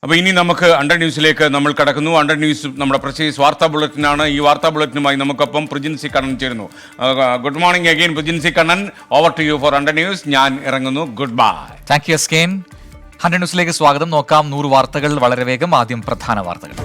അപ്പോൾ ഇനി നമുക്ക് അണ്ടർ ന്യൂസിലേക്ക് നമ്മൾ കടക്കുന്നു. അണ്ടർ ന്യൂസ് നമ്മുടെ പ്രത്യേകിച്ച് വാർത്താ ബുള്ളറ്റിനാണ്. ഈ വാർത്താ ബുള്ളറ്റിനുമായി നമുക്കൊപ്പം പ്രജിൻ സി കണ്ണൻ ചേരുന്നു. Good morning again Prajin C Kannan. Over to you for under news. ഞാൻ ഇറങ്ങുന്നു. Good bye. താങ്ക് യു എസ്കെയിൻ. അണ്ടർ ന്യൂസിലേക്ക് സ്വാഗതം. നോക്കാം 100 വാർത്തകൾ വളരെ വേഗം. ആദ്യം പ്രധാന വാർത്തകൾ.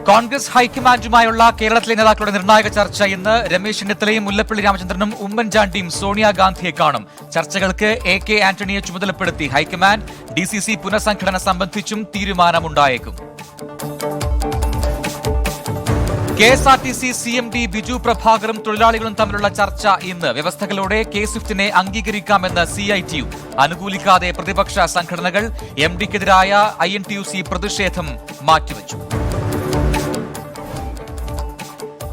കോൺഗ്രസ് ഹൈക്കമാൻഡുമായുള്ള കേരളത്തിലെ നേതാക്കളുടെ നിർണായക ചർച്ച ഇന്ന്. രമേശ് ചെന്നിത്തലയും മുല്ലപ്പള്ളി രാമചന്ദ്രനും ഉമ്മൻചാണ്ടിയും സോണിയാഗാന്ധിയെ കാണും. ചർച്ചകൾക്ക് AK ആന്റണിയെ ചുമതലപ്പെടുത്തി ഹൈക്കമാൻഡ്. DCC പുനഃസംഘടന സംബന്ധിച്ചും തീരുമാനമുണ്ടായേക്കും. KSRTC CMD ബിജു പ്രഭാകറും തൊഴിലാളികളും തമ്മിലുള്ള ചർച്ച ഇന്ന്. വ്യവസ്ഥകളോടെ K-Swiftനെ അംഗീകരിക്കാമെന്ന് CITU. അനുകൂലിക്കാതെ പ്രതിപക്ഷ സംഘടനകൾ. MDക്കെതിരായ INTUC പ്രതിഷേധം മാറ്റിവെച്ചു.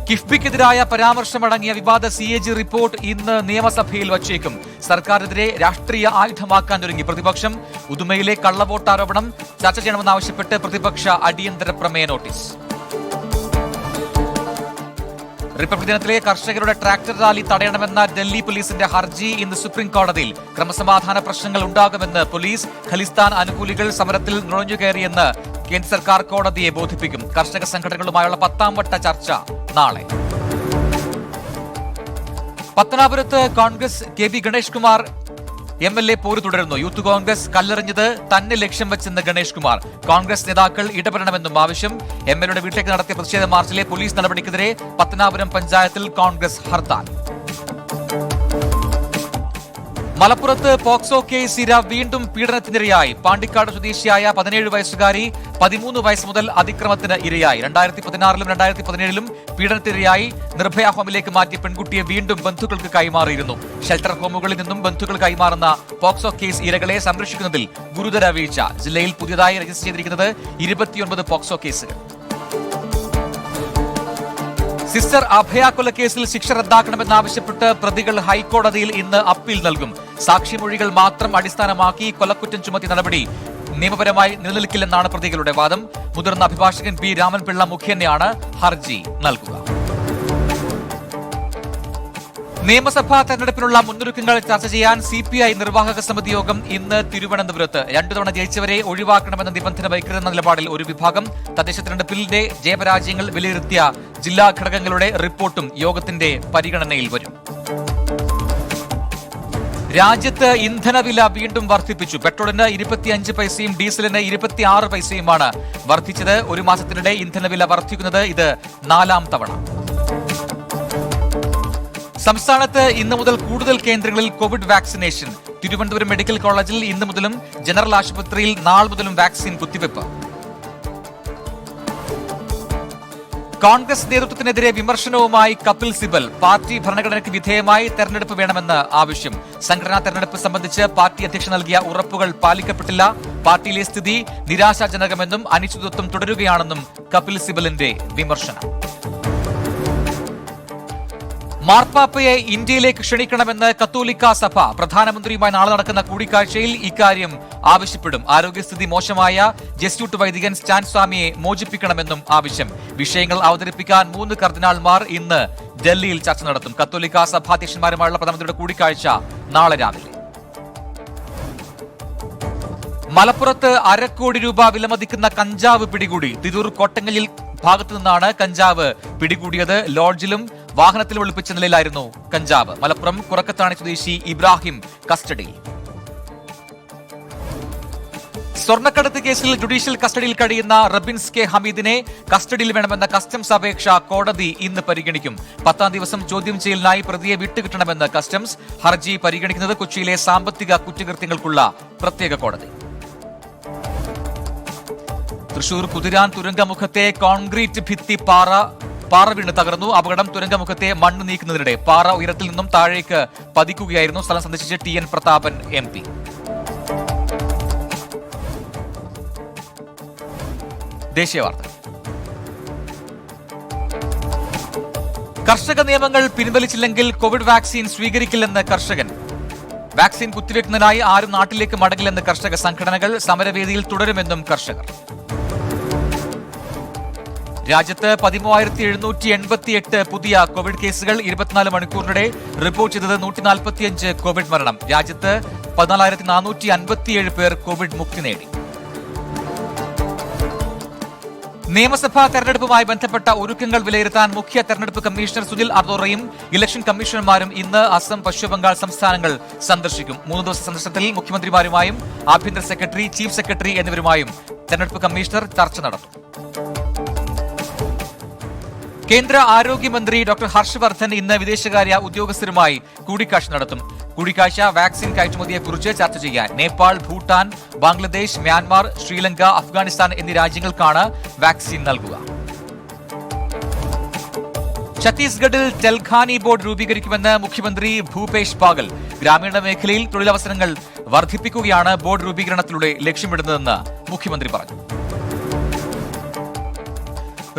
കിഫ്ബിക്കെതിരായ പരാമർശമടങ്ങിയ വിവാദ CAG റിപ്പോർട്ട് ഇന്ന് നിയമസഭയിൽ വച്ചേക്കും. സർക്കാരിനെതിരെ രാഷ്ട്രീയ ആയുധമാക്കാൻ ഒരുങ്ങി പ്രതിപക്ഷം. ഉദുമയിലെ കള്ളവോട്ട് ആരോപണം ചർച്ച ചെയ്യണമെന്നാവശ്യപ്പെട്ട് പ്രതിപക്ഷ അടിയന്തര പ്രമേയ നോട്ടീസ്. റിപ്പബ്ലിക് ദിനത്തിലെ കർഷകരുടെ ട്രാക്ടർ റാലി തടയണമെന്ന ഡൽഹി പോലീസിന്റെ ഹർജി ഇന്ന് സുപ്രീം കോടതിയിൽ. ക്രമസമാധാന പ്രശ്നങ്ങൾ ഉണ്ടാകുമെന്ന് പോലീസ്. ഖലിസ്ഥാൻ അനുകൂലികൾ സമരത്തിൽ നുഴഞ്ഞുകയറിയെന്ന് കേന്ദ്ര സർക്കാർ കോടതിയെ ബോധിപ്പിക്കും. കർഷക സംഘടനകളുമായുള്ള 10ാം വട്ട ചർച്ച നാളെ. പത്തനാപുരത്ത് കോൺഗ്രസ് KB ഗണേഷ് കുമാർ MLA പോര് തുടരുന്നു. യൂത്ത് കോൺഗ്രസ് കല്ലെറിഞ്ഞത് തന്നെ ലക്ഷ്യം വെച്ചെന്ന് ഗണേഷ് കുമാർ. കോൺഗ്രസ് നേതാക്കൾ ഇടപെടണമെന്നും ആവശ്യം. MLAയുടെ വീട്ടിലേക്ക് നടത്തിയ പ്രതിഷേധ മാർച്ചിലെ പോലീസ് നടപടിക്കെതിരെ പത്തനാപുരം പഞ്ചായത്തിൽ കോൺഗ്രസ് ഹർത്താൽ. മലപ്പുറത്ത് പോക്സോ കേസ് ഇര വീണ്ടും പീഡനത്തിനിരയായി. പാണ്ടിക്കാട് സ്വദേശിയായ 17 വയസ്സുകാരി 13 വയസ്സ് മുതൽ അതിക്രമത്തിന് ഇരയായി. 2016ലും 2017ലും പീഡനത്തിനിരയായി. നിർഭയ ഹോമിലേക്ക് മാറ്റിയ പെൺകുട്ടിയെ വീണ്ടും ബന്ധുക്കൾക്ക് കൈമാറിയിരുന്നു. ഷെൽട്ടർ ഹോമുകളിൽ നിന്നും ബന്ധുക്കൾ കൈമാറുന്ന പോക്സോ കേസ് ഇരകളെ സംരക്ഷിക്കുന്നതിൽ ഗുരുതര വീഴ്ച. ജില്ലയിൽ പുതിയതായി രജിസ്റ്റർ ചെയ്തിരിക്കുന്നത് 29 പോക്സോ കേസുകൾ. സിസ്റ്റർ അഭയ കൊലക്കേസിൽ ശിക്ഷ റദ്ദാക്കണമെന്നാവശ്യപ്പെട്ട് പ്രതികൾ ഹൈക്കോടതിയിൽ ഇന്ന് അപ്പീൽ നൽകും. സാക്ഷിമൊഴികൾ മാത്രം അടിസ്ഥാനമാക്കി കൊലക്കുറ്റം ചുമത്തിയ നടപടി നിയമപരമായി നിലനിൽക്കില്ലെന്നാണ് പ്രതികളുടെ വാദം. മുതിർന്ന അഭിഭാഷകൻ P. രാമൻപിള്ള മുഖേനയാണ് ഹർജി നൽകുക. നിയമസഭാ തെരഞ്ഞെടുപ്പിനുള്ള മുന്നൊരുക്കങ്ങൾ ചർച്ച ചെയ്യാൻ CPI നിർവാഹക സമിതി യോഗം ഇന്ന് തിരുവനന്തപുരത്ത്. 2 തവണ ജയിച്ചവരെ ഒഴിവാക്കണമെന്ന നിബന്ധന വയ്ക്കരുതെന്ന നിലപാടിൽ ഒരു വിഭാഗം. തദ്ദേശ തെരഞ്ഞെടുപ്പിന്റെ ജയപരാജയങ്ങൾ വിലയിരുത്തിയ ജില്ലാ ഘടകങ്ങളുടെ റിപ്പോർട്ടും യോഗത്തിന്റെ പരിഗണനയിൽ വരും. രാജ്യത്ത് ഇന്ധനവില വീണ്ടും വർദ്ധിപ്പിച്ചു. പെട്രോളിന് 25 പൈസയും ഡീസലിന് 26 പൈസയുമാണ് വർദ്ധിച്ചത്. ഒരു മാസത്തിനിടെ ഇന്ധനവില വർദ്ധിക്കുന്നത് ഇത് 4ാം തവണ. സംസ്ഥാനത്ത് ഇന്നു മുതൽ കൂടുതൽ കേന്ദ്രങ്ങളിൽ കോവിഡ് വാക്സിനേഷൻ. തിരുവനന്തപുരം മെഡിക്കൽ കോളേജിൽ ഇന്നു മുതലും ജനറൽ ആശുപത്രിയിൽ നാളെ മുതലും വാക്സിൻ കുത്തിവെപ്പ്. കോൺഗ്രസ് നേതൃത്വത്തിനെതിരെ വിമർശനവുമായി കപിൽ സിബൽ. പാർട്ടി ഭരണഘടനയ്ക്ക് വിധേയമായി തെരഞ്ഞെടുപ്പ് വേണമെന്ന് ആവശ്യം. സംഘടനാ തെരഞ്ഞെടുപ്പ് സംബന്ധിച്ച് പാർട്ടി അധ്യക്ഷൻ നൽകിയ ഉറപ്പുകൾ പാലിക്കപ്പെട്ടില്ല. പാർട്ടിയിലെ സ്ഥിതി നിരാശാജനകമെന്നും അനിശ്ചിതത്വം തുടരുകയാണെന്നും കപിൽ സിബലിന്റെ വിമർശനം. മാർപ്പാപ്പയെ ഇന്ത്യയിലേക്ക് ക്ഷണിക്കണമെന്ന് കത്തോലിക്ക സഭ. പ്രധാനമന്ത്രിയുമായി നാളെ നടക്കുന്ന കൂടിക്കാഴ്ചയിൽ ഇക്കാര്യം ആവശ്യപ്പെടും. ആരോഗ്യസ്ഥിതി മോശമായ ജെസ്യൂട്ട് വൈദികൻ സ്റ്റാൻ സ്വാമിയെ മോചിപ്പിക്കണമെന്നും ആവശ്യം. വിഷയങ്ങൾ അവതരിപ്പിക്കാൻ 3 കർദിനാൾമാർ ഇന്ന് ഡൽഹിയിൽ ചർച്ച നടത്തും. കത്തോലിക്ക സഭാധ്യക്ഷന്മാരുമായുള്ള പ്രധാനമന്ത്രിയുടെ കൂടിക്കാഴ്ച നാളെ രാവിലെ. മലപ്പുറത്ത് 1/2 കോടി രൂപ വിലമതിക്കുന്ന കഞ്ചാവ് പിടികൂടി. തിരൂർ കോട്ടങ്ങലിൽ ഭാഗത്തു നിന്നാണ് കഞ്ചാവ് പിടികൂടിയത്. ലോഡ്ജിലും വാഹനത്തിൽ ഒളിപ്പിച്ച നിലയിലായിരുന്നു കഞ്ചാവ്. മലപ്പുറം കുറക്കത്താണി സ്വദേശി ഇബ്രാഹിം കസ്റ്റഡിയിൽ. സ്വർണ്ണക്കടത്ത് കേസിൽ ജുഡീഷ്യൽ കസ്റ്റഡിയിൽ കഴിയുന്ന റബിൻസ് K. ഹമീദിനെ കസ്റ്റഡിയിൽ വേണമെന്ന കസ്റ്റംസ് അപേക്ഷ കോടതി ഇന്ന് പരിഗണിക്കും. 10ാം ദിവസം ചോദ്യം ചെയ്യലിനായി പ്രതിയെ വിട്ടുകിട്ടണമെന്ന് കസ്റ്റംസ്. ഹർജി പരിഗണിക്കുന്നത് കൊച്ചിയിലെ സാമ്പത്തിക കുറ്റകൃത്യങ്ങൾക്കുള്ള പ്രത്യേക കോടതി. തൃശൂർ കുതിരാൻ തുരങ്കമുഖത്തെ കോൺക്രീറ്റ് ഭിത്തി പാറ വീണ് തകർന്നു. അപകടം. തുരങ്കമുഖത്തെ മണ്ണ് നീക്കുന്നതിനിടെ പാറ ഉയരത്തിൽ നിന്നും താഴേക്ക് പതിക്കുകയായിരുന്നു. സ്ഥലം സന്ദർശിച്ച് TN പ്രതാപൻ MP. ദേശീയ വാർത്ത. കർഷക നിയമങ്ങൾ പിൻവലിച്ചില്ലെങ്കിൽ കോവിഡ് വാക്സിൻ സ്വീകരിക്കില്ലെന്ന് കർഷകൻ. വാക്സിൻ കുത്തിവെക്കുന്നതിനായി ആരും നാട്ടിലേക്ക് മടങ്ങില്ലെന്ന് കർഷക സംഘടനകൾ. സമരവേദിയിൽ തുടരുമെന്നും കർഷകർ. രാജ്യത്ത് 13,788 പുതിയ കോവിഡ് കേസുകൾ. 24 മണിക്കൂറിനിടെ റിപ്പോർട്ട് ചെയ്തത് 145 കോവിഡ് മരണം. രാജ്യത്ത് 14,457 പേർ കോവിഡ് മുക്തി നേടി. നിയമസഭാ തെരഞ്ഞെടുപ്പുമായി ബന്ധപ്പെട്ട ഒരുക്കങ്ങൾ വിലയിരുത്താൻ മുഖ്യ തെരഞ്ഞെടുപ്പ് കമ്മീഷണർ സുനിൽ അറോറയും ഇലക്ഷൻ കമ്മീഷണർമാരും ഇന്ന് അസം, പശ്ചിമ ബംഗാൾ സംസ്ഥാനങ്ങൾ സന്ദർശിക്കും. 3 ദിവസ സന്ദർശനത്തിൽ മുഖ്യമന്ത്രിമാരുമായും ആഭ്യന്തര സെക്രട്ടറി, ചീഫ് സെക്രട്ടറി എന്നിവരുമായും തെരഞ്ഞെടുപ്പ് കമ്മീഷണർ ചർച്ച നടത്തും. കേന്ദ്ര ആരോഗ്യമന്ത്രി ഡോക്ടർ ഹർഷവർദ്ധൻ ഇന്ന് വിദേശകാര്യ ഉദ്യോഗസ്ഥരുമായി കൂടിക്കാഴ്ച നടത്തും. കൂടിക്കാഴ്ച വാക്സിൻ കയറ്റുമതിയെക്കുറിച്ച് ചർച്ച ചെയ്യാൻ. നേപ്പാൾ, ഭൂട്ടാൻ, ബംഗ്ലാദേശ്, മ്യാൻമാർ, ശ്രീലങ്ക, അഫ്ഗാനിസ്ഥാൻ എന്നീ രാജ്യങ്ങൾക്കാണ് വാക്സിൻ നൽകുക. ഛത്തീസ്ഗഡിൽ ടെൽഖാനി ബോർഡ് രൂപീകരിക്കുമെന്ന് മുഖ്യമന്ത്രി ഭൂപേഷ് ബാഗൽ. ഗ്രാമീണ മേഖലയിൽ തൊഴിലവസരങ്ങൾ വർദ്ധിപ്പിക്കുകയാണ് ബോർഡ് രൂപീകരണത്തിലൂടെ ലക്ഷ്യമിടുന്നതെന്ന് മുഖ്യമന്ത്രി പറഞ്ഞു.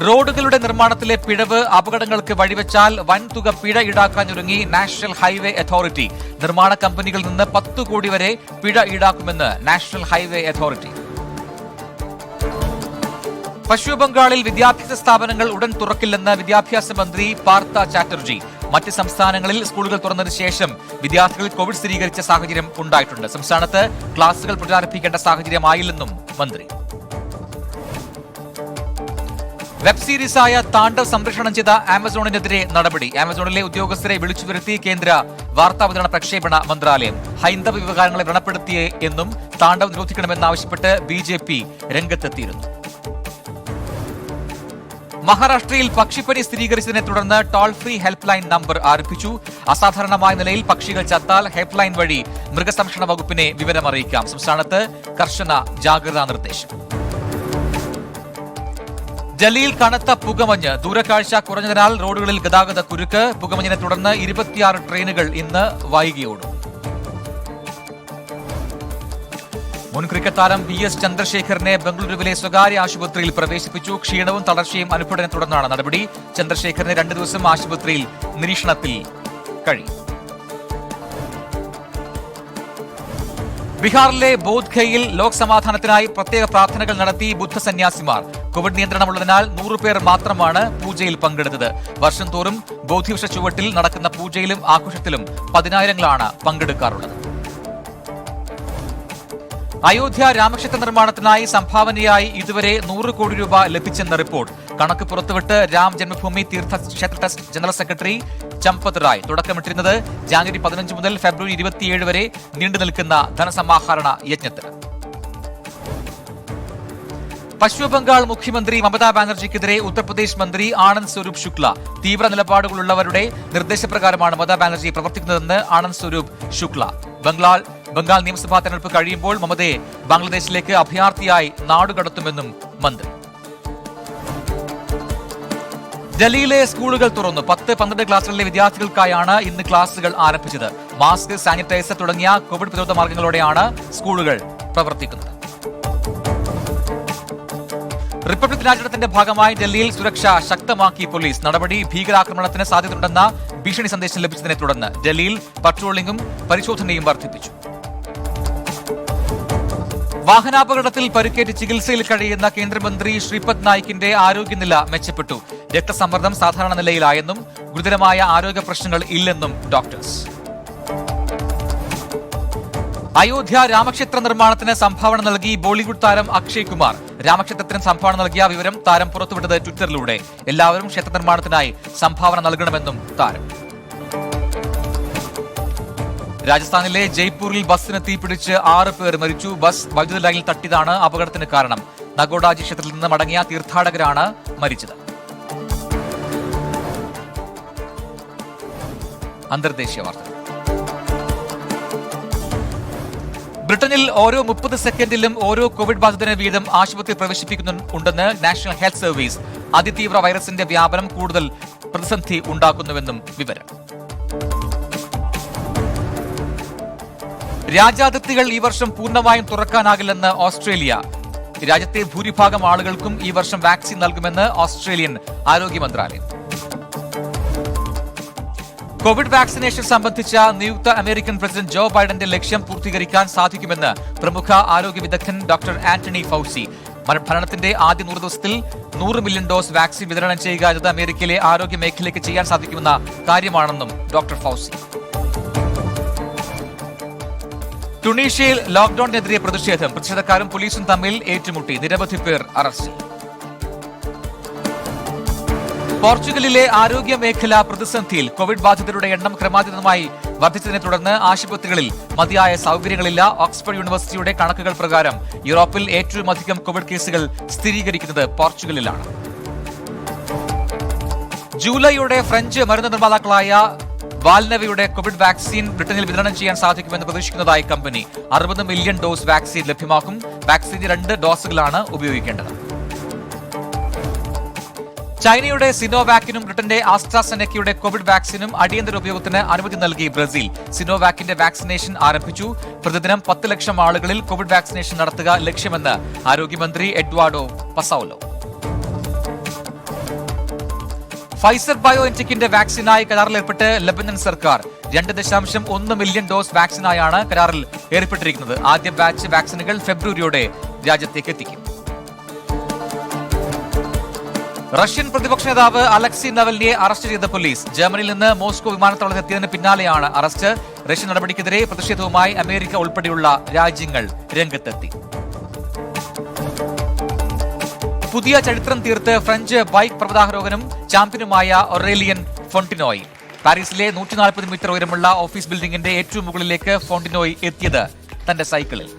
റോഡുകളുടെ നിർമ്മാണത്തിലെ പിഴവ് അപകടങ്ങൾക്ക് വഴിവെച്ചാൽ വൻതുക പിഴ ഈടാക്കാനൊരുങ്ങി നാഷണൽ ഹൈവേ അതോറിറ്റി. നിർമ്മാണ കമ്പനികളിൽ നിന്ന് 10 കോടി വരെ പിഴ ഈടാക്കുമെന്ന് നാഷണൽ ഹൈവേ അതോറിറ്റി. പശ്ചിമ ബംഗാളിൽ വിദ്യാഭ്യാസ സ്ഥാപനങ്ങൾ ഉടൻ തുറക്കില്ലെന്ന് വിദ്യാഭ്യാസ മന്ത്രി പാർത്ഥ ചാറ്റർജി. മറ്റ് സംസ്ഥാനങ്ങളിൽ സ്കൂളുകൾ തുറന്നതിന് ശേഷം വിദ്യാർത്ഥികൾ കോവിഡ് സ്ഥിരീകരിച്ച സാഹചര്യം ഉണ്ടായിട്ടുണ്ട്. സംസ്ഥാനത്ത് ക്ലാസുകൾ പുനരാരംഭിക്കേണ്ട സാഹചര്യമായില്ലെന്നും മന്ത്രി. വെബ് സീരീസായ താണ്ഡവ് സംപ്രേഷണം ചെയ്ത ആമസോണിനെതിരെ നടപടി. ആമസോണിലെ ഉദ്യോഗസ്ഥരെ വിളിച്ചു വരുത്തി കേന്ദ്ര വാർത്താവിതരണ പ്രക്ഷേപണ മന്ത്രാലയം. ഹൈന്ദവ വിവകാരങ്ങളെ വ്രണപ്പെടുത്തിയേ എന്നും താണ്ഡവ് നിരോധിക്കണമെന്നാവശ്യപ്പെട്ട് BJP രംഗത്തെത്തിയിരുന്നു. മഹാരാഷ്ട്രയിൽ പക്ഷിപ്പനി സ്ഥിരീകരിച്ചതിനെ തുടർന്ന് toll free help line number ആരംഭിച്ചു. അസാധാരണമായ നിലയിൽ പക്ഷികൾ ചത്താൽ ഹെൽപ്പ് ലൈൻ വഴി മൃഗസംരക്ഷണ വകുപ്പിനെ വിവരമറിയിക്കാം. സംസ്ഥാനത്ത് കർശന ജാഗ്രതാ നിർദ്ദേശം. ഡൽഹിയിൽ കനത്ത പുകമഞ്ഞ്. ദൂരക്കാഴ്ച കുറഞ്ഞതിനാൽ റോഡുകളിൽ ഗതാഗത കുരുക്ക്. പുകമഞ്ഞിനെ തുടർന്ന് 26 ട്രെയിനുകൾ ഇന്ന് വൈകിയോടും. മുൻ ക്രിക്കറ്റ് താരം VS ചന്ദ്രശേഖറിനെ ബംഗളൂരുവിലെ സ്വകാര്യ ആശുപത്രിയിൽ പ്രവേശിപ്പിച്ചു. ക്ഷീണവും തളർച്ചയും അനുഭവത്തിനെ തുടർന്നാണ് നടപടി. ചന്ദ്രശേഖറിന് 2 ദിവസം ആശുപത്രിയിൽ നിരീക്ഷണത്തിൽ കഴിയും. ബീഹാറിലെ ബോധ്ഗയയിൽ ലോക് സമാധാനത്തിനായി പ്രത്യേക പ്രാർത്ഥനകൾ നടത്തി ബുദ്ധ സന്യാസിമാർ. കോവിഡ് നിയന്ത്രണമുള്ളതിനാൽ 100 പേർ മാത്രമാണ് പൂജയിൽ പങ്കെടുത്തത്. വർഷം തോറും ബോധിവൃക്ഷ ചുവട്ടിൽ നടക്കുന്ന പൂജയിലും ആഘോഷത്തിലും 10,000ങ്ങളാണ് പങ്കെടുക്കാറുള്ളത്. അയോധ്യ രാമക്ഷേത്ര നിർമ്മാണത്തിനായി സംഭാവനയായി ഇതുവരെ 100 കോടി രൂപ ലഭിച്ചെന്ന റിപ്പോർട്ട്. കണക്ക് പുറത്തുവിട്ട് Ram Janmabhoomi Teerth Kshetra trust general secretary Champat Rai. തുടക്കമിട്ടിരുന്നത് ജാനുവരി 15 മുതൽ ഫെബ്രുവരി 27 വരെ നീണ്ടു നിൽക്കുന്ന ധനസമാഹരണ യജ്ഞത്തിന്. പശ്ചിമ ബംഗാൾ മുഖ്യമന്ത്രി മമതാ ബാനർജിക്കെതിരെ ഉത്തർപ്രദേശ് മന്ത്രി ആനന്ദ് സ്വരൂപ് ശുക്ല. തീവ്ര നിലപാടുകളുള്ളവരുടെ നിർദ്ദേശപ്രകാരമാണ് മമതാ ബാനർജി പ്രവർത്തിക്കുന്നതെന്ന് ആനന്ദ് സ്വരൂപ് ശുക്ല. ബംഗാൾ നിയമസഭാ തെരഞ്ഞെടുപ്പ് കഴിയുമ്പോൾ മമതയെ ബംഗ്ലാദേശിലേക്ക് അഭയാർത്ഥിയായി നാടുകടത്തുമെന്നും മന്ത്രി. ഡൽഹിയിലെ സ്കൂളുകൾ തുറന്നു. 10-12 ക്ലാസുകളിലെ വിദ്യാർത്ഥികൾക്കായാണ് ഇന്ന് ക്ലാസുകൾ ആരംഭിച്ചത്. മാസ്ക്, സാനിറ്റൈസർ തുടങ്ങിയ കോവിഡ് പ്രതിരോധ മാർഗങ്ങളോടെയാണ് സ്കൂളുകൾ പ്രവർത്തിക്കുന്നത്. റിപ്പബ്ലിക് ദിനാചരണത്തിന്റെ ഭാഗമായി ഡൽഹിയിൽ സുരക്ഷ ശക്തമാക്കി പോലീസ്. നടപടി ഭീകരാക്രമണത്തിന് സാധ്യതയുണ്ടെന്ന ഭീഷണി സന്ദേശം ലഭിച്ചതിനെ തുടർന്ന് ഡൽഹിയിൽ പട്രോളിംഗും പരിശോധനയും വർദ്ധിപ്പിച്ചു. വാഹനാപകടത്തിൽ പരിക്കേറ്റ് ചികിത്സയിൽ കഴിയുന്ന കേന്ദ്രമന്ത്രി ശ്രീപദ് നായിക്കിന്റെ ആരോഗ്യനില മെച്ചപ്പെട്ടു. രക്തസമ്മർദ്ദം സാധാരണ നിലയിലായെന്നും ഗുരുതരമായ ആരോഗ്യ പ്രശ്നങ്ങൾ ഇല്ലെന്നും ഡോക്ടേഴ്സ്. അയോധ്യ രാമക്ഷേത്ര നിർമ്മാണത്തിന് സംഭാവന നൽകി ബോളിവുഡ് താരം അക്ഷയ് കുമാർ. രാമക്ഷേത്രത്തിന് സംഭാവന നൽകിയ വിവരം താരം പുറത്തുവിട്ടത് ട്വിറ്ററിലൂടെ. എല്ലാവരും ക്ഷേത്ര നിർമ്മാണത്തിനായി സംഭാവന നൽകണമെന്നും താരം. രാജസ്ഥാനിലെ ജയ്പൂരിൽ ബസ്സിന് തീപിടിച്ച് 6 പേർ മരിച്ചു. ബസ് വൈദ്യുത ലൈനിൽ തട്ടിയതാണ് അപകടത്തിന് കാരണം. നഗോഡാജി ക്ഷേത്രത്തിൽ നിന്ന് മടങ്ങിയ തീർത്ഥാടകരാണ് മരിച്ചത്. അന്തർദേശീയ വാർത്തകൾ. ബ്രിട്ടനിൽ ഓരോ 30 സെക്കൻഡിലും ഓരോ കോവിഡ് ബാധിതന് വീതം ആശുപത്രി പ്രവേശിപ്പിക്കുന്നുണ്ടെന്ന് നാഷണൽ ഹെൽത്ത് സർവീസ്. അതിതീവ്ര വൈറസിന്റെ വ്യാപനം കൂടുതൽ പ്രതിസന്ധി ഉണ്ടാക്കുന്നുവെന്നും വിവരം. രാജ്യാതിർത്തികൾ ഈ വർഷം പൂർണ്ണമായും തുറക്കാനാകില്ലെന്ന് ഓസ്ട്രേലിയ. രാജ്യത്തെ ഭൂരിഭാഗം ആളുകൾക്കും ഈ വർഷം വാക്സിൻ നൽകുമെന്ന് ഓസ്ട്രേലിയൻ ആരോഗ്യ മന്ത്രാലയം. കോവിഡ് വാക്സിനേഷൻ സംബന്ധിച്ച നിയുക്ത അമേരിക്കൻ പ്രസിഡന്റ് ജോ ബൈഡന്റെ ലക്ഷ്യം പൂർത്തീകരിക്കാൻ സാധിക്കുമെന്ന് പ്രമുഖ ആരോഗ്യ വിദഗ്ധൻ ഡോക്ടർ ആന്റണി ഫൗസി. ഭരണത്തിന്റെ ആദ്യ 100 ദിവസത്തിൽ 100 മില്യൺ ഡോസ് വാക്സിൻ വിതരണം ചെയ്യുക എന്നത് അമേരിക്കയിലെ ആരോഗ്യ മേഖലയ്ക്ക് ചെയ്യാൻ സാധിക്കുമെന്ന കാര്യമാണെന്നും ഡോക്ടർ ഫൗസി. ടുണീഷ്യയിൽ ലോക്ഡൌണിനെതിരെ പ്രതിഷേധക്കാരും പോലീസും തമ്മിൽ ഏറ്റുമുട്ടി, നിരവധി പേർ അറസ്റ്റിൽ. പോർച്ചുഗലിലെ ആരോഗ്യ മേഖല പ്രതിസന്ധിയിൽ. കോവിഡ് ബാധിതരുടെ എണ്ണം ക്രമാതീതമായി വർദ്ധിച്ചതിനെ തുടർന്ന് ആശുപത്രികളിൽ മതിയായ സൗകര്യങ്ങളില്ല. ഓക്സ്ഫോർഡ് യൂണിവേഴ്സിറ്റിയുടെ കണക്കുകൾ പ്രകാരം യൂറോപ്പിൽ ഏറ്റവും അധികം കോവിഡ് കേസുകൾ സ്ഥിരീകരിക്കുന്നത് പോർച്ചുഗലിലാണ്. ജൂലൈയോടെ ഫ്രഞ്ച് മരുന്ന് നിർമ്മാതാക്കളായ വാൽനവയുടെ കോവിഡ് വാക്സിൻ ബ്രിട്ടനിൽ വിതരണം ചെയ്യാൻ സാധിക്കുമെന്ന് പ്രതീക്ഷിക്കുന്നതായി കമ്പനി. 60 മില്യൺ ഡോസ് വാക്സിൻ ലഭ്യമാക്കും. വാക്സിന്റെ 2 ഡോസുകളാണ് ഉപയോഗിക്കേണ്ടത്. ചൈനയുടെ സിനോവാക്കിനും ബ്രിട്ടന്റെ ആസ്ട്രാസെനെക്കയുടെ കോവിഡ് വാക്സിനും അടിയന്തര ഉപയോഗത്തിന് അനുമതി നൽകി ബ്രസീൽ. സിനോവാക്കിന്റെ വാക്സിനേഷൻ ആരംഭിച്ചു. പ്രതിദിനം 10 ലക്ഷം ആളുകളിൽ കോവിഡ് വാക്സിനേഷൻ നടത്തുക ലക്ഷ്യമെന്ന് ആരോഗ്യമന്ത്രി എഡ്വാർഡോ പസൌലോ. ഫൈസർ ബയോഎൻടെക്കിന്റെ വാക്സിനായി കരാറിലേർപ്പെട്ട് ലബനൻ സർക്കാർ. 2.1 മില്യൺ ഡോസ് വാക്സിനായാണ് കരാറിൽ ഏർപ്പെട്ടിരിക്കുന്നത്. ആദ്യ ബാച്ച് വാക്സിനുകൾ ഫെബ്രുവരിയോടെ രാജ്യത്തേക്ക് എത്തിക്കും. റഷ്യൻ പ്രതിപക്ഷ നേതാവ് അലക്സി നവൽനിയെ അറസ്റ്റ് ചെയ്ത പോലീസ്. ജർമ്മനിയിൽ നിന്ന് മോസ്കോ വിമാനത്താവളത്തിലെത്തിയതിന് പിന്നാലെയാണ് അറസ്റ്റ്. റഷ്യൻ നടപടിക്കെതിരെ പ്രതിഷേധവുമായി അമേരിക്ക ഉൾപ്പെടെയുള്ള രാജ്യങ്ങൾ രംഗത്തെത്തി. പുതിയ ചരിത്രം തീർത്ത് ഫ്രഞ്ച് ബൈക്ക് പർവതാരോഹകനും ചാമ്പ്യനുമായ ഒറേലിയൻ ഫോണ്ടിനോയ്. പാരീസിലെ 140 മീറ്റർ ഉയരമുള്ള ഓഫീസ് ബിൽഡിംഗിന്റെ ഏറ്റവും മുകളിലേക്ക് ഫോണ്ടിനോയ് എത്തിയത് തന്റെ സൈക്കിളിൽ.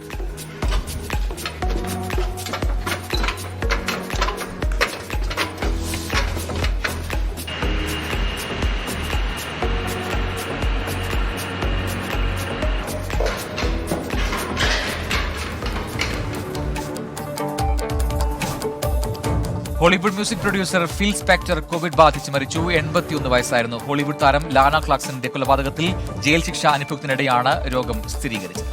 ഹോളിവുഡ് മ്യൂസിക് പ്രൊഡ്യൂസർ ഫിൽ സ്പെക്ടർ കോവിഡ് ബാധിച്ച് മരിച്ചു. 81 വയസ്സായിരുന്നു. ഹോളിവുഡ് താരം ലാന ക്ലാക്സന്റെ കൊലപാതകത്തിൽ ജയിൽ ശിക്ഷ അനുഭവത്തിനിടെയാണ് രോഗം സ്ഥിരീകരിച്ചത്.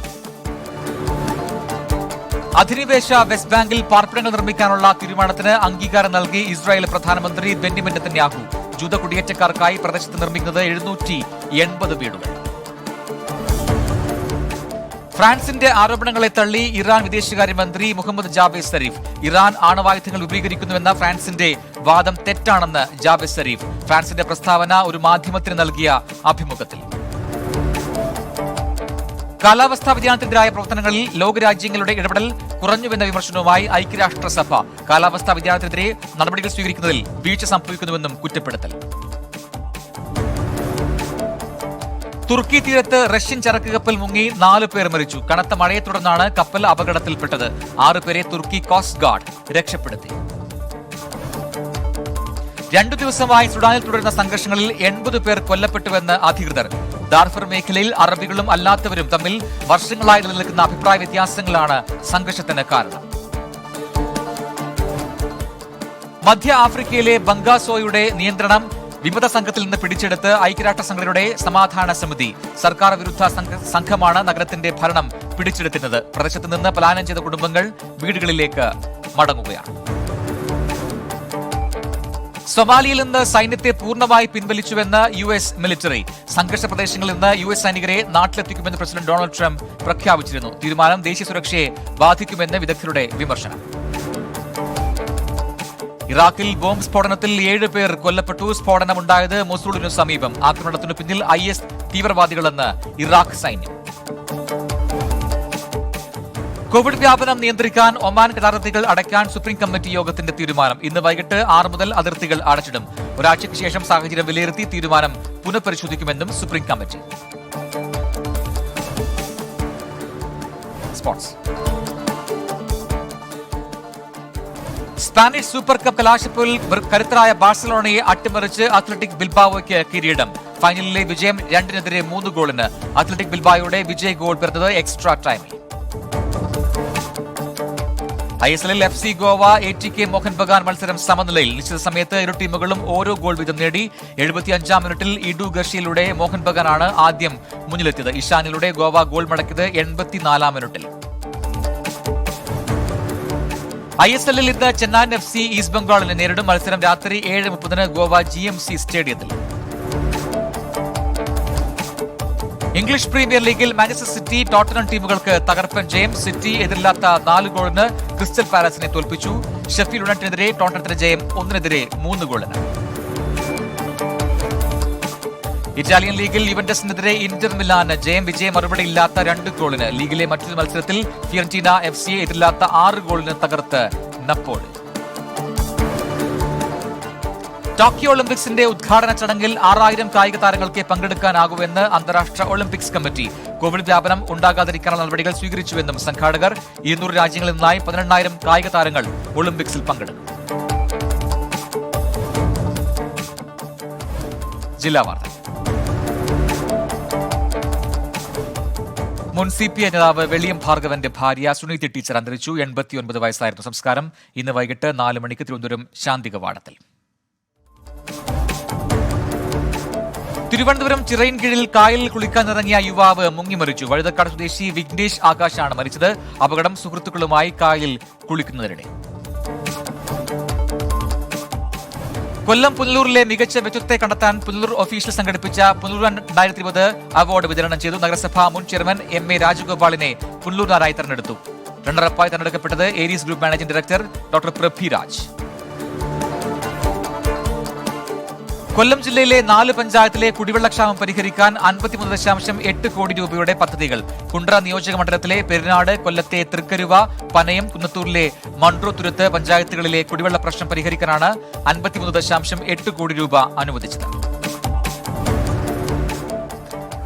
അധിനിവേശ വെസ്റ്റ് ബാങ്കിൽ പാർപ്പിടങ്ങൾ നിർമ്മിക്കാനുള്ള തീരുമാനത്തിന് അംഗീകാരം നൽകി ഇസ്രായേൽ പ്രധാനമന്ത്രി ബെന്യാമിൻ നെതന്യാഹു. ജൂത കുടിയേറ്റക്കാർക്കായി പ്രദേശത്ത് നിർമ്മിക്കുന്നത് 780 വീടുകൾ. ഫ്രാൻസിന്റെ ആരോപണങ്ങളെ തള്ളി ഇറാൻ വിദേശകാര്യമന്ത്രി മുഹമ്മദ് ജാവേദ് സരീഫ്. ഇറാൻ ആണവായുധങ്ങൾ വിപുലീകരിക്കുന്നുവെന്ന ഫ്രാൻസിന്റെ വാദം തെറ്റാണെന്ന് ജാവേദ് സരീഫ്. ഫ്രാൻസിന്റെ പ്രസ്താവന ഒരു മാധ്യമത്തിന് നൽകിയ അഭിമുഖത്തിൽ. കാലാവസ്ഥാ വ്യതിയാനത്തിനെതിരായ പ്രവർത്തനങ്ങളിൽ ലോകരാജ്യങ്ങളുടെ ഇടപെടൽ കുറഞ്ഞുവെന്ന വിമർശനവുമായി ഐക്യരാഷ്ട്രസഭ. കാലാവസ്ഥാ വ്യതിയാനത്തിനെതിരെ നടപടികൾ സ്വീകരിക്കുന്നതിൽ വീഴ്ച സംഭവിക്കുന്നുവെന്നും കുറ്റപ്പെടുത്തൽ. തുർക്കി തീരത്ത് റഷ്യൻ ചരക്ക് കപ്പൽ മുങ്ങി 4 പേർ മരിച്ചു. കനത്ത മഴയെ തുടർന്നാണ് കപ്പൽ അപകടത്തിൽപ്പെട്ടത്. 6 പേരെ തുർക്കി കോസ്റ്റ് ഗാർഡ് രക്ഷപ്പെടുത്തി. 2 ദിവസമായി സുഡാനിൽ തുടരുന്ന സംഘർഷങ്ങളിൽ 80 പേർ കൊല്ലപ്പെട്ടുവെന്ന് അധികൃതർ. ദാർഫർ മേഖലയിൽ അറബികളും അല്ലാത്തവരും തമ്മിൽ വർഷങ്ങളായി നിലനിൽക്കുന്ന അഭിപ്രായ വ്യത്യാസങ്ങളാണ് സംഘർഷത്തിന് കാരണം. മധ്യ ആഫ്രിക്കയിലെ ബംഗാസോയുടെ നിയന്ത്രണം വിമത സംഘത്തിൽ നിന്ന് പിടിച്ചെടുത്ത് ഐക്യരാഷ്ട്ര സംഘടനയുടെ സമാധാന സമിതി. സർക്കാർ വിരുദ്ധ സംഘമാണ് നഗരത്തിന്റെ ഭരണം പിടിച്ചെടുത്തിരുന്നത്. പ്രദേശത്ത് നിന്ന് പലായനം ചെയ്ത കുടുംബങ്ങൾ വീടുകളിലേക്ക് മടങ്ങുകയാണ്. സൊമാലിയയിൽ നിന്ന് സൈന്യത്തെ പൂർണ്ണമായി പിൻവലിച്ചുവെന്ന് US മിലിറ്ററി. സംഘർഷ പ്രദേശങ്ങളിൽ നിന്ന് US സൈനികരെ നാട്ടിലെത്തിക്കുമെന്ന് പ്രസിഡന്റ് ഡൊണാൾഡ് ട്രംപ് പ്രഖ്യാപിച്ചിരുന്നു. തീരുമാനം ദേശീയ സുരക്ഷയെ ബാധിക്കുമെന്ന് വിദഗ്ധരുടെ വിമർശനം. ഇറാഖിൽ ബോംബ് സ്ഫോടനത്തിൽ 7 പേർ കൊല്ലപ്പെട്ടു. സ്ഫോടനമുണ്ടായത് മൊസൂളിനു സമീപം. ആക്രമണത്തിനു പിന്നിൽ IS തീവ്രവാദികളെന്ന് ഇറാഖ് സൈന്യം. കോവിഡ് വ്യാപനം നിയന്ത്രിക്കാൻ ഒമാൻ കരാറുകൾ അടയ്ക്കാൻ സുപ്രീം കമ്മിറ്റി യോഗത്തിന്റെ തീരുമാനം. ഇന്ന് വൈകിട്ട് 6 മുതൽ അതിർത്തികൾ അടച്ചിടും. ഒരാഴ്ചയ്ക്ക് ശേഷം സാഹചര്യം വിലയിരുത്തി തീരുമാനം പുനഃപരിശോധിക്കുമെന്നും supreme committee. Sports. Spanish super cup കലാശപ്പോരിൽ കരുത്തരായ ബാഴ്സലോണയെ അട്ടിമറിച്ച് അത്ലറ്റിക് ബിൽബാവോയ്ക്ക് കിരീടം. ഫൈനലിലെ വിജയം 2-3 ഗോളിന്. അത്ലറ്റിക് ബിൽബാവോയുടെ വിജയ ഗോൾ പിറന്നത് എക്സ്ട്രാ ടൈമിൽ. ISL FC Goa ATK Mohun Bagan മത്സരം സമനിലയിൽ. നിശ്ചിത സമയത്ത് ഇരു ടീമുകളും ഓരോ ഗോൾ വീതം നേടി. 75-ാം മിനിറ്റിൽ ഇഡു ഗർഷ്യയിലൂടെ മോഹൻ ബഗാനാണ് ആദ്യം മുന്നിലെത്തിയത്. ഇഷാനിലൂടെ ഗോവ ഗോൾ മടക്കിയത് 84-ാം മിനിറ്റിൽ. ISL-ൽ ഇന്ന് ചെന്നൈയിൻ FC ഈസ്റ്റ് ബംഗാളിനെ നേരിടും. മത്സരം രാത്രി 7:30 ഗോവ GMC സ്റ്റേഡിയത്തിൽ. ഇംഗ്ലീഷ് പ്രീമിയർ ലീഗിൽ മാഞ്ചസ്റ്റർ സിറ്റി, ടോട്ടനം ടീമുകൾക്ക് തകർപ്പൻ ജയം. സിറ്റി എതിരില്ലാത്ത 4 ഗോളിന് ക്രിസ്റ്റൽ പാലസിനെ തോൽപ്പിച്ചു. ഷെഫീൽഡ് യുണൈറ്റഡിനെതിരെ ടോട്ടനത്തിന് ജയം 1-നെതിരെ 3 ഗോളിന്. ഇറ്റാലിയൻ ലീഗിൽ യുവന്റസിനെതിരെ ഇന്റർ മിലാന് ജയം. മറുപടിയില്ലാത്ത 2 ഗോളിന്. ലീഗിലെ മറ്റൊരു മത്സരത്തിൽ ഫിയറന്റീന FC എതിരില്ലാത്ത 6 ഗോളിന് തകർത്ത് നപ്പോളി. ടോക്കിയോ ഒളിമ്പിക്സിന്റെ ഉദ്ഘാടന ചടങ്ങിൽ 6000 കായിക താരങ്ങൾക്ക് പങ്കെടുക്കാനാകുമെന്ന് അന്താരാഷ്ട്ര ഒളിമ്പിക്സ് കമ്മിറ്റി. കോവിഡ് വ്യാപനം ഉണ്ടാകാതിരിക്കാനുള്ള നടപടികൾ സ്വീകരിച്ചുവെന്നും സംഘാടകർ. 200 രാജ്യങ്ങളിൽ നിന്നായി 18,000 കായിക താരങ്ങൾ ഒളിമ്പിക്സിൽ പങ്കെടുക്കും. ജില്ലാ വാർത്ത. മുൻ CPI നേതാവ് വെളിയം ഭാർഗവന്റെ ഭാര്യ സുനീതി ടീച്ചർ അന്തരിച്ചു. 89 വയസ്സായിരുന്നു. സംസ്കാരം ഇന്ന് വൈകിട്ട് 4 മണിക്ക് തിരുവനന്തപുരം ശാന്തി കവാടത്തിൽ. തിരുവനന്തപുരം ചിറയിൻകീഴിൽ കായലിൽ കുളിക്കാനിറങ്ങിയ യുവാവ് മുങ്ങിമരിച്ചു. വഴുതക്കാട് സ്വദേശി വിഘ്നേഷ് ആകാശാണ് മരിച്ചത്. അപകടം സുഹൃത്തുക്കളുമായി കായലിൽ കുളിക്കുന്നതിനിടെ. കൊല്ലം പുനലൂരിലെ മികച്ച വ്യക്തിത്വത്തെ കണ്ടെത്താൻ പുനലൂർ ഒഫീഷ്യൽ സംഘടിപ്പിച്ച പുനലൂർ 2020 അവാർഡ് വിതരണം ചെയ്തു. നഗരസഭാ മുൻ ചെയർമാൻ MA രാജഗോപാലിനെ പുനലൂരിനാരായി തെരഞ്ഞെടുത്തു. റണ്ണറപ്പായി തെരഞ്ഞെടുക്കപ്പെട്ടത് Aries group managing director doctor Prithviraj. Kollam ജില്ലയിലെ 4 പഞ്ചായത്തിലെ കുടിവെള്ളക്ഷാമം പരിഹരിക്കാൻ 53.8 കോടി രൂപയുടെ പദ്ധതികൾ. കുണ്ട്ര നിയോജക മണ്ഡലത്തിലെ പെരിനാട്, കൊല്ലത്തെ തൃക്കരുവ, പനയം, കുന്നത്തൂരിലെ മൺട്രോത്തുരുത്ത് പഞ്ചായത്തുകളിലെ കുടിവെള്ള പ്രശ്നം പരിഹരിക്കാനാണ് 53.8 കോടി രൂപ അനുവദിച്ചത്.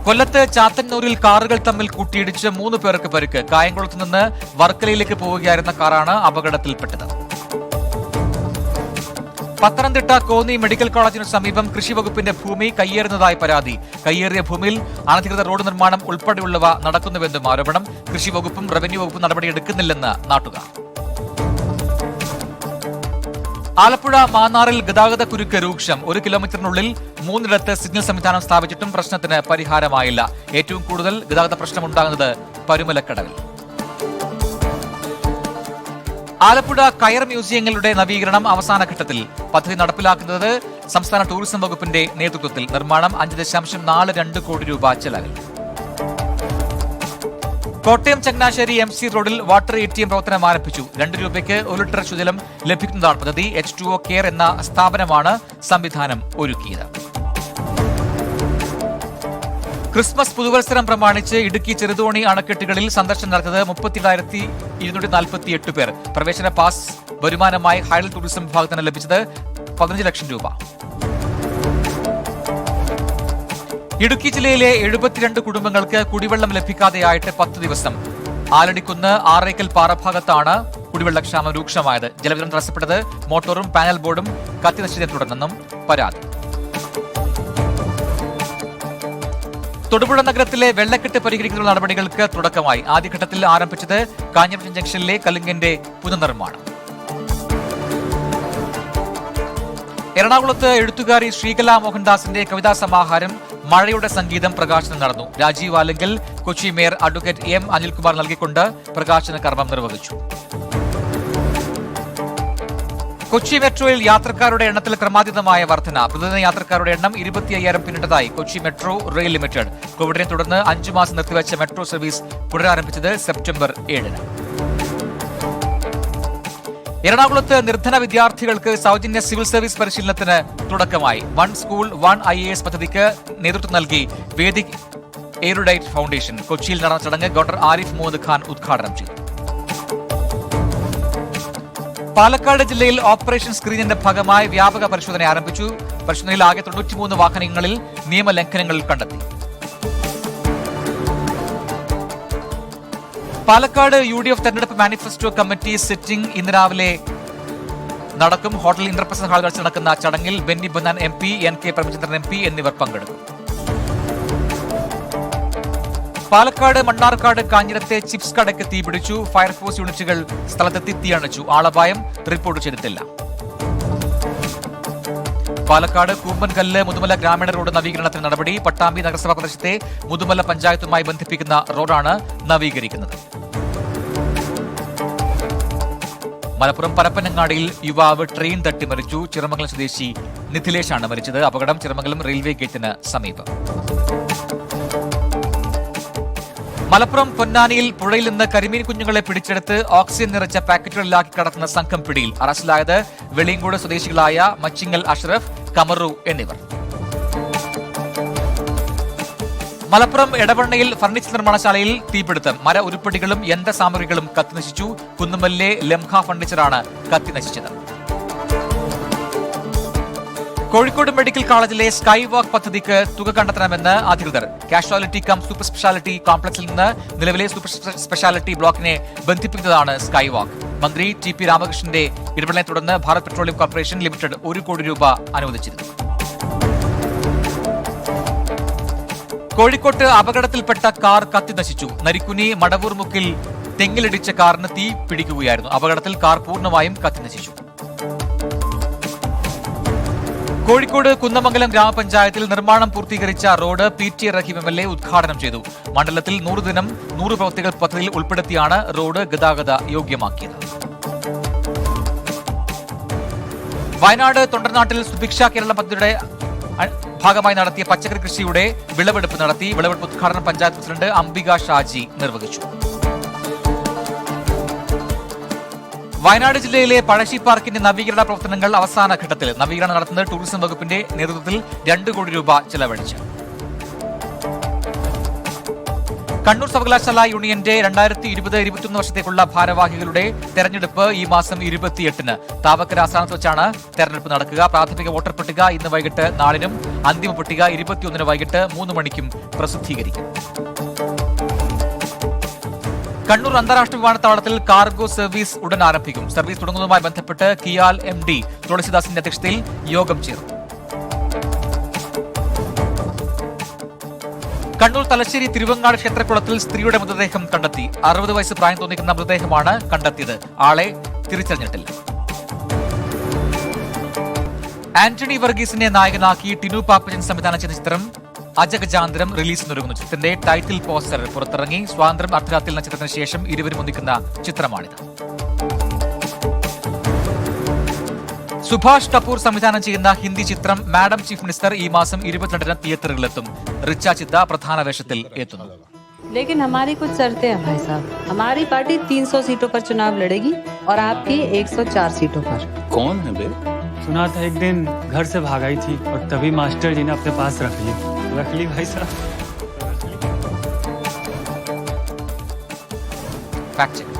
കൊല്ലത്ത് ചാത്തന്നൂരിൽ കാറുകൾ തമ്മിൽ കൂട്ടിയിടിച്ച് 3 പേർക്ക് പരിക്ക്. കായംകുളത്ത് നിന്ന് വർക്കലയിലേക്ക് പോവുകയായിരുന്ന കാറാണ് അപകടത്തിൽപ്പെട്ടത്. പത്തനംതിട്ട കോന്നി മെഡിക്കൽ കോളേജിനു സമീപം കൃഷിവകുപ്പിന്റെ ഭൂമി കയ്യേറുന്നതായി പരാതി. കയ്യേറിയ ഭൂമിയിൽ അനധികൃത റോഡ് നിർമ്മാണം ഉൾപ്പെടെയുള്ളവ നടക്കുന്നുവെന്നും ആരോപണം. കൃഷിവകുപ്പും റവന്യൂ വകുപ്പും നടപടിയെടുക്കുന്നില്ലെന്ന് നാട്ടുകാർ. ആലപ്പുഴ മാന്നാറിൽ ഗതാഗത കുരുക്ക് രൂക്ഷം. 1 കിലോമീറ്ററിനുള്ളിൽ 3 സിഗ്നൽ സംവിധാനം സ്ഥാപിച്ചിട്ടും പ്രശ്നത്തിന് പരിഹാരമായില്ല. ഏറ്റവും കൂടുതൽ ഗതാഗത പ്രശ്നമുണ്ടാകുന്നത് പരുമലക്കടവിൽ. ആലപ്പുഴ കയർ മ്യൂസിയങ്ങളുടെ നവീകരണം അവസാന ഘട്ടത്തിൽ. പദ്ധതി നടപ്പിലാക്കുന്നത് സംസ്ഥാന ടൂറിസം വകുപ്പിന്റെ നേതൃത്വത്തിൽ. നിർമ്മാണം 5.42 കോടി രൂപ ചെലവിൽ. കോട്ടയം ചങ്ങനാശ്ശേരി MC റോഡിൽ വാട്ടർ ATM പ്രവർത്തനം ആരംഭിച്ചു. 2 രൂപയ്ക്ക് 1 ലിറ്റർ ശുദ്ധജലം ലഭിക്കുന്നതാണ് പദ്ധതി. H2O കെയർ എന്ന സ്ഥാപനമാണ് സംവിധാനം ഒരുക്കിയത്. ക്രിസ്മസ് പുതുവത്സരം പ്രമാണിച്ച് ഇടുക്കി ചെറുതോണി അണക്കെട്ടുകളിൽ സന്ദർശനം നടത്തിയത് 37,248 പേർ. പ്രവേശന പാസ് വരുമാനമായി ഹൈഡൽ ടൂറിസം വിഭാഗത്തിന് ലഭിച്ചത് 15 ലക്ഷം രൂപ. ഇടുക്കി ജില്ലയിലെ 72 കുടുംബങ്ങൾക്ക് കുടിവെള്ളം ലഭിക്കാതെയായിട്ട് 10 ദിവസം. ആലടിക്കുന്ന് ആറേക്കൽ പാറഭാഗത്താണ് കുടിവെള്ളക്ഷാമം രൂക്ഷമായത്. ജലവിതരണം തടസ്സപ്പെട്ടത് മോട്ടോറും പാനൽ ബോർഡും കത്തിനശിച്ചതിനെ തുടർന്നെന്നും പരാതി. തൊടുപുഴ നഗരത്തിലെ വെള്ളക്കെട്ട് പരിഹരിക്കുന്ന നടപടികൾക്ക് തുടക്കമായി. ആദ്യഘട്ടത്തിൽ ആരംഭിച്ചത് കാഞ്ഞിരപ്പള്ളി ജംഗ്ഷനിലെ കലുങ്കിന്റെ പുനർനിർമ്മാണം. എറണാകുളത്ത് എഴുത്തുകാരി ശ്രീകല മോഹൻദാസിന്റെ കവിതാ സമാഹാരം മഴയുടെ സംഗീതം പ്രകാശനം നടന്നു. Rajeev Alankal, Kochi mayor advocate M Anilkumar നൽകിക്കൊണ്ട് പ്രകാശന കർമ്മം നിർവഹിച്ചു. കൊച്ചി മെട്രോയിൽ യാത്രക്കാരുടെ എണ്ണത്തിൽ ക്രമാതീതമായ വർധന. പ്രതിദിന യാത്രക്കാരുടെ എണ്ണം 25,000 പിന്നിട്ടതായി കൊച്ചി മെട്രോ റെയിൽ ലിമിറ്റഡ്. കോവിഡിനെ തുടർന്ന് 5 മാസം നിർത്തിവെച്ച മെട്രോ സർവീസ് പുനരാരംഭിച്ചത് സെപ്റ്റംബർ 7-ന്. എറണാകുളത്ത് നിർധന വിദ്യാർത്ഥികൾക്ക് സൗജന്യ സിവിൽ സർവീസ് പരിശീലനത്തിന് തുടക്കമായി. 1 സ്കൂൾ 1 IAS പദ്ധതിക്ക് നേതൃത്വം നൽകി വേദിക് എയറുഡൈറ്റ് ഫൗണ്ടേഷൻ. കൊച്ചിയിൽ നടന്ന ചടങ്ങ് ഗവർണർ ആരിഫ് മുഹമ്മദ് ഖാൻ ഉദ്ഘാടനം ചെയ്തു. പാലക്കാട് ജില്ലയിൽ ഓപ്പറേഷൻ സ്ക്രീനിന്റെ ഭാഗമായി വ്യാപക പരിശോധന ആരംഭിച്ചു. പരിശോധനയിൽ ആകെ 93 വാഹനങ്ങളിൽ നിയമലംഘനങ്ങൾ കണ്ടെത്തി. പാലക്കാട് UDF തെരഞ്ഞെടുപ്പ് മാനിഫെസ്റ്റോ കമ്മിറ്റി സിറ്റിംഗ് ഇന്ന് രാവിലെ നടക്കും. ഹോട്ടൽ ഇന്റർപ്രസർ ഹാളിൽ വെച്ച് നടക്കുന്ന ചടങ്ങിൽ Benny ബെന്നാൻ MP, NK Premachandran MP എന്നിവർ പങ്കെടുക്കും. പാലക്കാട് മണ്ണാർക്കാട് കാഞ്ഞിരത്തെ ചിപ്സ് കടയ്ക്ക് തീപിടിച്ചു. ഫയർഫോഴ്സ് യൂണിറ്റുകൾ സ്ഥലത്തെത്തി തീയണച്ചു. ആളപായം റിപ്പോർട്ട് ചെയ്തിട്ടില്ല. പാലക്കാട് കൂമ്പൻകല്ല് മുതുമല ഗ്രാമീണ റോഡ് നവീകരണത്തിന് നടപടി. പട്ടാമ്പി നഗരസഭാ പ്രദേശത്തെ മുതുമല പഞ്ചായത്തുമായി ബന്ധിപ്പിക്കുന്ന റോഡാണ് നവീകരിക്കുന്നത്. മലപ്പുറം പരപ്പനങ്ങാടിയിൽ യുവാവ് ട്രെയിൻ തട്ടി മരിച്ചു. ചിറമംഗലം സ്വദേശി നിധിലേഷാണ് മരിച്ചത്. അപകടം ചിറമംഗലം റെയിൽവേ ഗേറ്റിന് സമീപം. മലപ്പുറം പൊന്നാനിയിൽ പുഴയിൽ നിന്ന് കരിമീൻ കുഞ്ഞുങ്ങളെ പിടിച്ചെടുത്ത് ഓക്സിജൻ നിറച്ച പാക്കറ്റുകളിലാക്കി കടത്തുന്ന സംഘം പിടിയിൽ. അറസ്റ്റിലായത് വെളിയങ്കോട് സ്വദേശികളായ മച്ചിങ്ങൽ അഷ്റഫ്, കമറു എന്നിവർ. മലപ്പുറം എടവണ്ണയിൽ ഫർണിച്ചർ നിർമ്മാണശാലയിൽ തീപിടുത്തം. മര ഉരുപ്പടികളും യന്ത്രസാമഗ്രികളും കത്തിനശിച്ചു. കുന്നുമല്ലിലെ ലംഹ ഫർണിച്ചറാണ് കത്തിനശിച്ചത്. കോഴിക്കോട് മെഡിക്കൽ കോളേജിലെ സ്കൈ വാക്ക് പദ്ധതിക്ക് തുക കണ്ടെത്തണമെന്ന് അധികൃതർ. കാഷ്വാലിറ്റി കം സൂപ്പർ സ്പെഷ്യാലിറ്റി കോംപ്ലക്സിൽ നിന്ന് നിലവിലെ സൂപ്പർ സ്പെഷ്യാലിറ്റി ബ്ലോക്കിനെ ബന്ധിപ്പിക്കുന്നതാണ് സ്കൈ വാക്ക്. മന്ത്രി ടി.പി. രാമകൃഷ്ണന്റെ ഇടപെടലിനെ തുടർന്ന് ഭാരത് പെട്രോളിയം കോർപ്പറേഷൻ ലിമിറ്റഡ് 1 കോടി രൂപ അനുവദിച്ചിരുന്നു. കോഴിക്കോട്ട് അപകടത്തിൽപ്പെട്ട കാർ കത്തിനശിച്ചു. നരിക്കുനി മടവൂർ മുക്കിൽ തെങ്ങിലിടിച്ച കാറിന് തീ പിടിക്കുകയായിരുന്നു. അപകടത്തിൽ കാർ പൂർണ്ണമായും കത്തിനശിച്ചു. കോഴിക്കോട് കുന്നമംഗലം ഗ്രാമപഞ്ചായത്തിൽ നിർമ്മാണം പൂർത്തീകരിച്ച റോഡ് പി.ടി. റഹീം എം.എൽ.എ. ഉദ്ഘാടനം ചെയ്തു. മണ്ഡലത്തിൽ 100 ദിനം 100 പ്രവൃത്തികൾ പദ്ധതിയിൽ ഉൾപ്പെടുത്തിയാണ് റോഡ് ഗതാഗത യോഗ്യമാക്കിയത്. വയനാട് തൊണ്ടർനാട്ടിൽ സുഭിക്ഷ കേരളം പദ്ധതിയുടെ ഭാഗമായി നടത്തിയ പച്ചക്കറി കൃഷിയുടെ വിളവെടുപ്പ് നടത്തി. വിളവെടുപ്പ് ഉദ്ഘാടനം പഞ്ചായത്ത് പ്രസിഡന്റ് അംബിക ഷാജി നിർവഹിച്ചു. വയനാട് ജില്ലയിലെ പഴശ്ശി പാർക്കിന്റെ നവീകരണ പ്രവർത്തനങ്ങൾ അവസാന ഘട്ടത്തിൽ. നവീകരണം നടത്തുന്നത് ടൂറിസം വകുപ്പിന്റെ നേതൃത്വത്തിൽ 2 കോടി രൂപ ചെലവഴിച്ച്. കണ്ണൂർ സർവകലാശാല യൂണിയന്റെ 2020-21 വർഷത്തേക്കുള്ള ഭാരവാഹികളുടെ തെരഞ്ഞെടുപ്പ് ഈ മാസം 28-ന് താവക്കര ആസ്ഥാനത്ത് വെച്ചാണ് തെരഞ്ഞെടുപ്പ് നടക്കുക. പ്രാഥമിക വോട്ടർ പട്ടിക ഇന്ന് വൈകിട്ട് 4-നും അന്തിമ പട്ടിക 21-ന് വൈകിട്ട് 3 മണിക്കും പ്രസിദ്ധീകരിക്കും. കണ്ണൂർ അന്താരാഷ്ട്ര വിമാനത്താവളത്തിൽ കാർഗോ സർവീസ് ഉടൻ ആരംഭിക്കും. സർവീസ് തുടങ്ങുന്നതുമായി ബന്ധപ്പെട്ട് കിയാൽ MD തുളസിദാസിന്റെ അധ്യക്ഷതയിൽ യോഗം ചേർന്നു. കണ്ണൂർ തലശ്ശേരി തിരുവങ്ങാട് ക്ഷേത്രക്കുളത്തിൽ സ്ത്രീയുടെ മൃതദേഹം കണ്ടെത്തി. 60 വയസ്സ് പ്രായം തോന്നിക്കുന്ന മൃതദേഹമാണ് കണ്ടെത്തിയത്. ആളെ തിരിച്ചറിഞ്ഞിട്ടില്ല. ആന്റണി വർഗീസിനെ നായകനാക്കി ടിനു പാപ്പച്ചൻ സംവിധാനം ചെയ്ത ചിത്രം അജഗജാന്തരം റിലീസിനൊരുങ്ങുന്നു. ചിത്രത്തിന്റെ ടൈറ്റിൽ പോസ്റ്റർ പുറത്തിറങ്ങി. സ്വാതന്ത്ര്യം അർദ്ധരാത്രിയിൽ എന്ന ചിത്രത്തിന് ശേഷം ഇരുവരും ഒന്നിക്കുന്ന ചിത്രമാണിത്. സുഭാഷ് കപൂർ സംവിധാനം ചെയ്യുന്ന ഹിന്ദി ചിത്രം മാഡം ചീഫ് മിനിസ്റ്റർ ഈ മാസം 22-ന് തിയേറ്ററുകളിലെത്തും. റിച്ച ചിത്ത പ്രധാന വേഷത്തിൽ എത്തുന്നു. लेकिन हमारी कुछ शर्तें हैं भाई साहब. हमारी पार्टी 300 सीटों पर चुनाव लड़ेगी और आपकी 104 सीटों पर. कौन है बे? सुना था एक दिन घर से भाग आई थी और तभी मास्टर जी ने अपने पास रख ली भाई साहब. Fact check.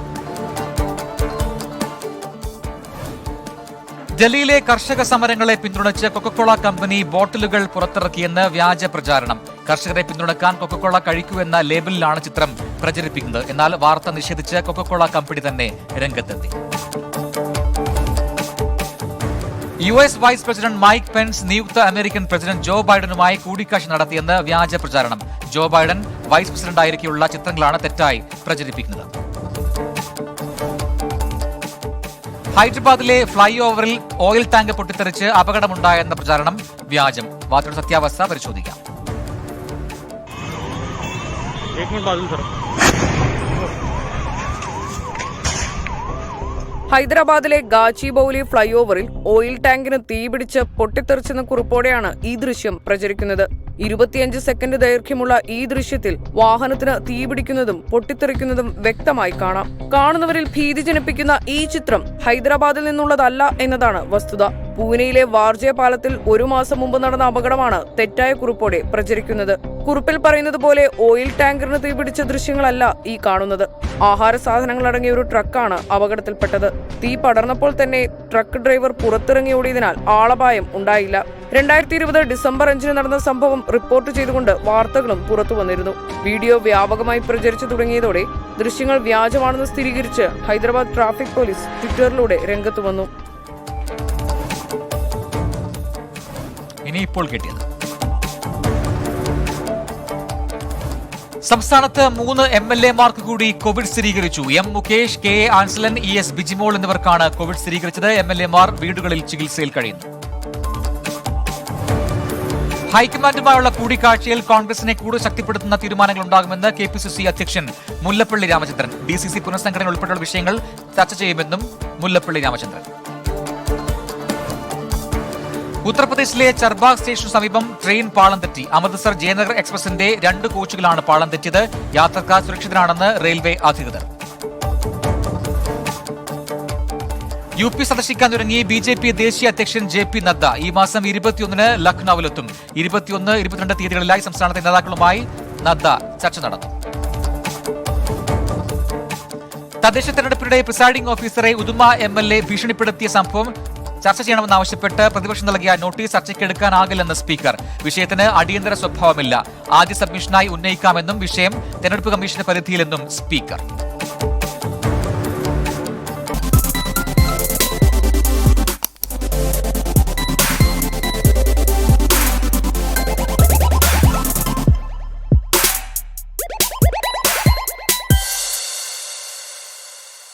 ഡൽഹിയിലെ കർഷക സമരങ്ങളെ പിന്തുണച്ച് കൊക്കക്കോള കമ്പനി ബോട്ടിലുകൾ പുറത്തിറക്കിയെന്ന് വ്യാജ പ്രചാരണം. കർഷകരെ പിന്തുണക്കാൻ കൊക്കക്കോള കഴിക്കൂ എന്ന ലേബലിലാണ് ചിത്രം പ്രചരിപ്പിക്കുന്നത്. എന്നാൽ വാർത്ത നിഷേധിച്ച് കൊക്കക്കോള കമ്പനി തന്നെ രംഗത്തെത്തി. US vice president Mike Pence നിയുക്ത അമേരിക്കൻ പ്രസിഡന്റ് ജോ ബൈഡനുമായി കൂടിക്കാഴ്ച നടത്തിയെന്ന് വ്യാജ പ്രചാരണം. ജോ ബൈഡൻ വൈസ് പ്രസിഡന്റായിരിക്കെയുള്ള ചിത്രങ്ങളാണ് തെറ്റായി പ്രചരിപ്പിക്കുന്നത്. ഹൈദരാബാദിലെ ഫ്ലൈ ഓവറിൽ ഓയിൽ ടാങ്ക് പൊട്ടിത്തെറിച്ച് അപകടമുണ്ടായെന്ന പ്രചാരണം വ്യാജം. വാർത്തയുടെ സത്യാവസ്ഥ പരിശോധിക്കാം. ഹൈദരാബാദിലെ ഗാച്ചിബൌലി ഫ്ലൈ ഓവറിൽ ഓയിൽ ടാങ്കിന് തീപിടിച്ച് പൊട്ടിത്തെറിച്ചെന്ന കുറിപ്പോടെയാണ് ഈ ദൃശ്യം പ്രചരിക്കുന്നത്. 25 സെക്കൻഡ് ദൈർഘ്യമുള്ള ഈ ദൃശ്യത്തിൽ വാഹനത്തിന് തീപിടിക്കുന്നതും പൊട്ടിത്തെറിക്കുന്നതും വ്യക്തമായി കാണാം. കാണുന്നവരിൽ ഭീതി ജനിപ്പിക്കുന്ന ഈ ചിത്രം ഹൈദരാബാദിൽ നിന്നുള്ളതല്ല എന്നതാണ് വസ്തുത. പൂനെയിലെ വാർജെ പാലത്തിൽ 1 മാസം മുമ്പ് നടന്ന അപകടമാണ് തെറ്റായ കുറിപ്പോടെ പ്രചരിക്കുന്നത്. കുറിപ്പിൽ പറയുന്നത് പോലെ ഓയിൽ ടാങ്കറിന് തീപിടിച്ച ദൃശ്യങ്ങളല്ല ഈ കാണുന്നത്. ആഹാര സാധനങ്ങൾ അടങ്ങിയ ഒരു ട്രക്കാണ് അപകടത്തിൽപ്പെട്ടത്. തീ പടർന്നപ്പോൾ തന്നെ ട്രക്ക് ഡ്രൈവർ പുറത്തിറങ്ങി ഓടിയതിനാൽ ആളപായം ഉണ്ടായില്ല. 2020 ഡിസംബർ 5-ന് നടന്ന സംഭവം റിപ്പോർട്ട് ചെയ്തുകൊണ്ട് വാർത്തകളും പുറത്തു വന്നിരുന്നു. വീഡിയോ വ്യാപകമായി പ്രചരിച്ചു തുടങ്ങിയതോടെ ദൃശ്യങ്ങൾ വ്യാജമാണെന്ന് സ്ഥിരീകരിച്ച് ഹൈദരാബാദ് ട്രാഫിക് പോലീസ് ട്വിറ്ററിലൂടെ രംഗത്തു വന്നു. ഇനി ഇപ്പോൾ കിട്ടിയത്. സംസ്ഥാനത്ത് 3 MLA-മാർക്ക് കൂടി കോവിഡ് സ്ഥിരീകരിച്ചു. M. Mukesh, K. A. Ansalan, ES. Bijimol എന്നിവർക്കാണ് കോവിഡ് സ്ഥിരീകരിച്ചത്. MLA-മാർ വീടുകളിൽ ചികിത്സയിൽ കഴിയുന്നു. ഹൈക്കമാൻഡുമായുള്ള കൂടിക്കാഴ്ചയിൽ കോൺഗ്രസിനെ കൂടുതൽ ശക്തിപ്പെടുത്തുന്ന തീരുമാനങ്ങൾ ഉണ്ടാകുമെന്ന് KPCC അധ്യക്ഷൻ മുല്ലപ്പള്ളി രാമചന്ദ്രൻ. DCC പുനഃസംഘടന ഉൾപ്പെടെയുള്ള വിഷയങ്ങൾ ചർച്ച ചെയ്യുമെന്നും മുല്ലപ്പള്ളി രാമചന്ദ്രൻ. ഉത്തർപ്രദേശിലെ ചർബാഗ് സ്റ്റേഷന് സമീപം ട്രെയിൻ പാളം തെറ്റി. അമൃത്സർ ജയനഗർ എക്സ്പ്രസിന്റെ 2 കോച്ചുകളാണ് പാളം തെറ്റിയത്. യാത്രക്കാർ സുരക്ഷിതരാണെന്ന് റെയിൽവേ അധികൃതർ. യു പി സന്ദർശിക്കാൻ തുടങ്ങി BJP ദേശീയ അധ്യക്ഷൻ JP നദ്ദ ഈ മാസം 21-ന് ലക്നൌവിലെത്തും. 21, 22 തീയതികളിലായി സംസ്ഥാനത്തെ നേതാക്കളുമായി നദ്ദ ചർച്ച നടത്തും. തദ്ദേശ തെരഞ്ഞെടുപ്പിനിടെ പ്രിസൈഡിംഗ് ഓഫീസറെ ഉദുമ MLA ഭീഷണിപ്പെടുത്തിയ സംഭവം ചർച്ച ചെയ്യണമെന്നാവശ്യപ്പെട്ട് പ്രതിപക്ഷം നൽകിയ നോട്ടീസ് ചർച്ചയ്ക്കെടുക്കാനാകില്ലെന്ന് സ്പീക്കർ. വിഷയത്തിന് അടിയന്തര സ്വഭാവമില്ല, ആദ്യ സബ്മിഷനായി ഉന്നയിക്കാമെന്നും വിഷയം തെരഞ്ഞെടുപ്പ് കമ്മീഷന്റെ പരിധിയിലെന്നും സ്പീക്കർ.